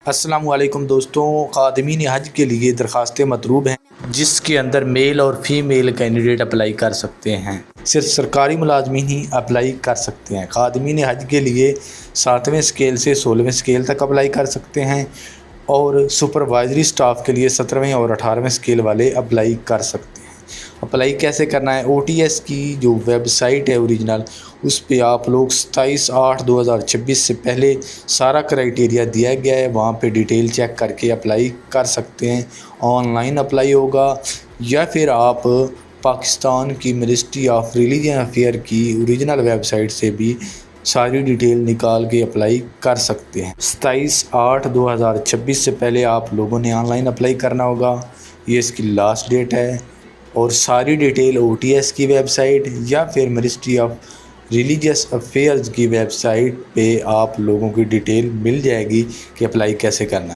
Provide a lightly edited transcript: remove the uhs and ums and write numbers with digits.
अस्सलामुअलैकुम दोस्तों, ख़ादिमीन हज के लिए दरख्वास्तें मतलूब हैं जिसके अंदर मेल और फीमेल कैंडिडेट अप्लाई कर सकते हैं। सिर्फ सरकारी मुलाजमीन ही अप्लाई कर सकते हैं। ख़ादिमीन हज के लिए 7वें स्केल से 16वें स्केल तक अप्लाई कर सकते हैं और सुपरवाइजरी स्टाफ के लिए 17वें और 18वें स्केल वाले अप्लाई कर सकते हैं। अप्लाई कैसे करना है? OTS की जो वेबसाइट है ओरिजिनल, उस पे आप लोग 27/8/2026 से पहले सारा क्राइटेरिया दिया गया है, वहाँ पे डिटेल चेक करके अप्लाई कर सकते हैं। ऑनलाइन अप्लाई होगा या फिर आप पाकिस्तान की मिनिस्ट्री ऑफ रिलीजन अफेयर की ओरिजिनल वेबसाइट से भी सारी डिटेल निकाल के अप्लाई कर सकते हैं। 27/8/2026 से पहले आप लोगों ने ऑनलाइन अप्लाई करना होगा, ये इसकी लास्ट डेट है। और सारी डिटेल OTS की वेबसाइट या फिर मिनिस्ट्री ऑफ रिलीजियस अफेयर्स की वेबसाइट पे आप लोगों की डिटेल मिल जाएगी कि अप्लाई कैसे करना है।